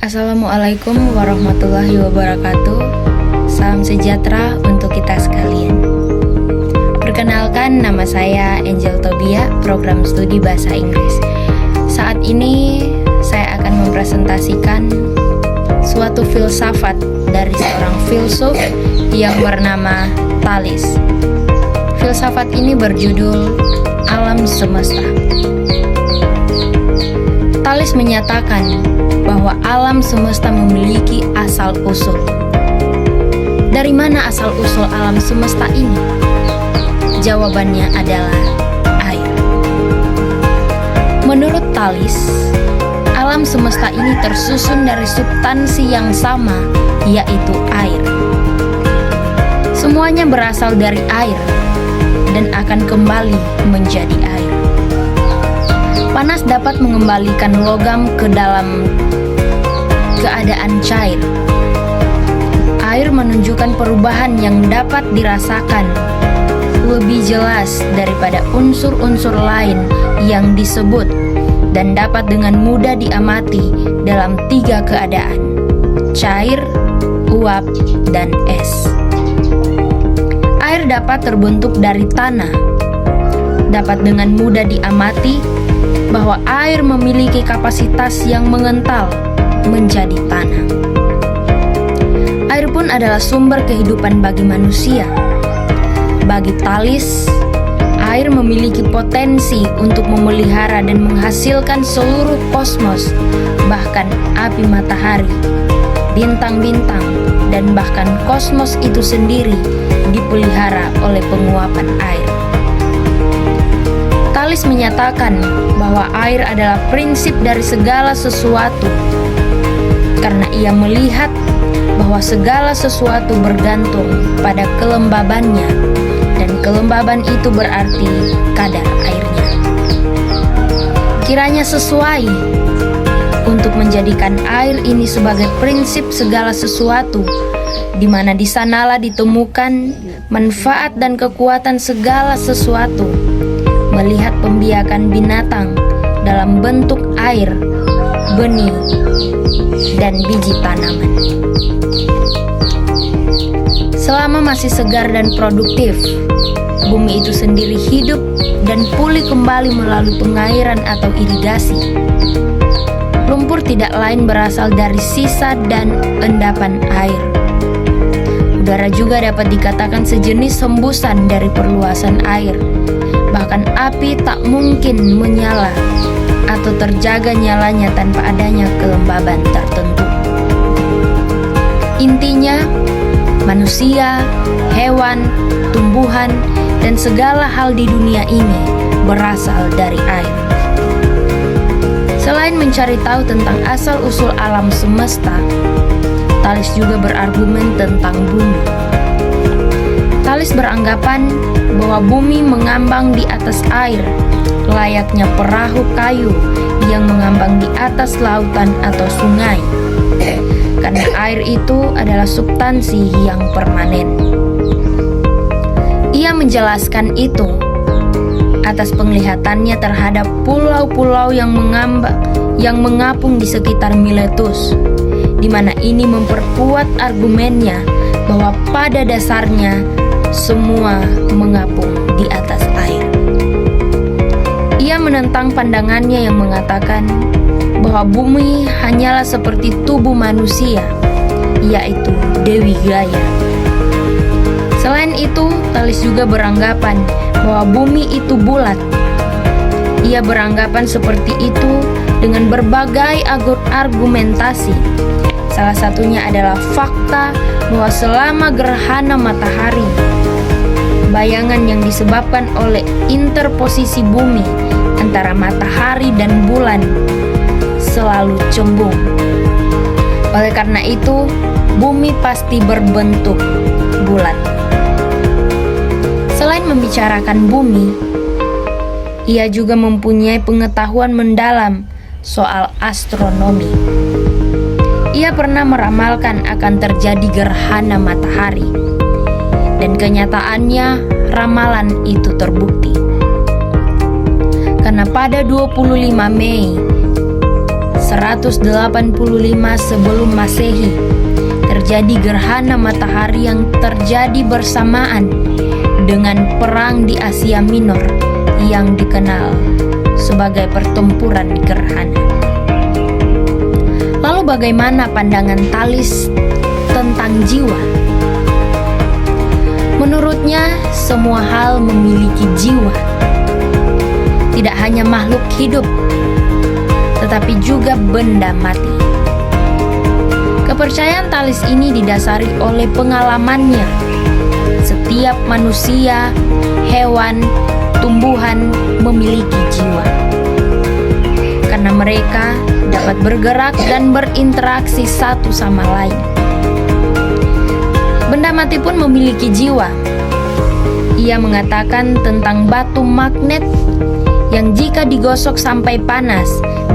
Assalamualaikum warahmatullahi wabarakatuh. Salam sejahtera untuk kita sekalian. Perkenalkan, nama saya Angel Tobia, program studi bahasa Inggris. Saat ini saya akan mempresentasikan suatu filsafat dari seorang filsuf yang bernama Thales. Filsafat ini berjudul Alam Semesta. Thales menyatakan bahwa alam semesta memiliki asal-usul. Dari mana asal-usul alam semesta ini? Jawabannya adalah air. Menurut Thales, alam semesta ini tersusun dari substansi yang sama, yaitu air. Semuanya berasal dari air dan akan kembali menjadi air. Panas dapat mengembalikan logam ke dalam keadaan cair. Air menunjukkan perubahan yang dapat dirasakan lebih jelas daripada unsur-unsur lain yang disebut dan dapat dengan mudah diamati dalam 3 keadaan: cair, uap, dan es. Air dapat terbentuk dari tanah. Dapat dengan mudah diamati bahwa air memiliki kapasitas yang mengental menjadi tanah. Air pun adalah sumber kehidupan bagi manusia. Bagi Thales, air memiliki potensi untuk memelihara dan menghasilkan seluruh kosmos, bahkan api matahari, bintang-bintang, dan bahkan kosmos itu sendiri dipelihara oleh penguapan air. Thales menyatakan bahwa air adalah prinsip dari segala sesuatu, karena ia melihat bahwa segala sesuatu bergantung pada kelembabannya, dan kelembaban itu berarti kadar airnya. Kiranya sesuai untuk menjadikan air ini sebagai prinsip segala sesuatu, di mana di sanalah ditemukan manfaat dan kekuatan segala sesuatu. Melihat pembiakan binatang dalam bentuk air, benih, dan biji tanaman. Selama masih segar dan produktif, bumi itu sendiri hidup dan pulih kembali melalui pengairan atau irigasi. Lumpur tidak lain berasal dari sisa dan endapan air. Udara juga dapat dikatakan sejenis hembusan dari perluasan air. Bahkan api tak mungkin menyala atau terjaga nyalanya tanpa adanya kelembaban tertentu. Intinya, manusia, hewan, tumbuhan, dan segala hal di dunia ini berasal dari air. Selain mencari tahu tentang asal-usul alam semesta, Thales juga berargumen tentang bumi. Thales beranggapan bahwa bumi mengambang di atas air, layaknya perahu kayu yang mengambang di atas lautan atau sungai, karena air itu adalah substansi yang permanen. Ia menjelaskan itu atas penglihatannya terhadap pulau-pulau yang mengapung di sekitar Miletus, di mana ini memperkuat argumennya bahwa pada dasarnya semua mengapung di atas air. Ia menentang pandangannya yang mengatakan bahwa bumi hanyalah seperti tubuh manusia, yaitu Dewi Gaia. Selain itu, Thales juga beranggapan bahwa bumi itu bulat. Ia beranggapan seperti itu dengan berbagai argumentasi. Salah satunya adalah fakta bahwa selama gerhana matahari, bayangan yang disebabkan oleh interposisi bumi antara matahari dan bulan selalu cembung. Oleh karena itu, bumi pasti berbentuk bulat. Selain membicarakan bumi, ia juga mempunyai pengetahuan mendalam soal astronomi. Ia pernah meramalkan akan terjadi gerhana matahari, dan kenyataannya ramalan itu terbukti. Karena pada 25 Mei 185 sebelum Masehi, terjadi gerhana matahari yang terjadi bersamaan dengan perang di Asia Minor yang dikenal sebagai pertempuran gerhana. Lalu bagaimana pandangan Thales tentang jiwa? Menurutnya, semua hal memiliki jiwa. Tidak hanya makhluk hidup, tetapi juga benda mati. Kepercayaan Thales ini didasari oleh pengalamannya. Setiap manusia, hewan, tumbuhan memiliki jiwa. Karena mereka dapat bergerak dan berinteraksi satu sama lain. Benda mati pun memiliki jiwa. Ia mengatakan tentang batu magnet yang jika digosok sampai panas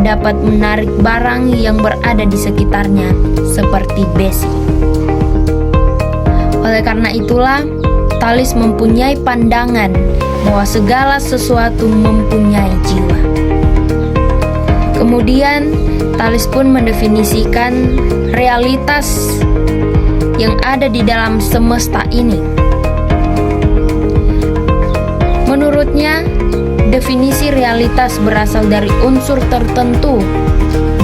dapat menarik barang yang berada di sekitarnya seperti besi. Oleh karena itulah, Thales mempunyai pandangan bahwa segala sesuatu mempunyai jiwa. Kemudian, Thales pun mendefinisikan realitas yang ada di dalam semesta ini. Menurutnya, definisi realitas berasal dari unsur tertentu,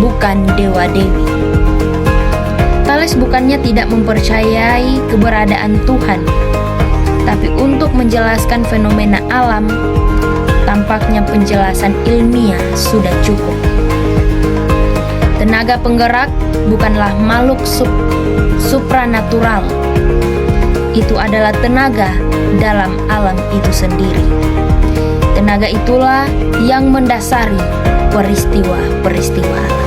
bukan dewa-dewi. Thales bukannya tidak mempercayai keberadaan Tuhan, tapi untuk menjelaskan fenomena alam, tampaknya penjelasan ilmiah sudah cukup. Tenaga penggerak bukanlah makhluk supranatural. Itu adalah tenaga dalam alam itu sendiri. Tenaga itulah yang mendasari peristiwa-peristiwa.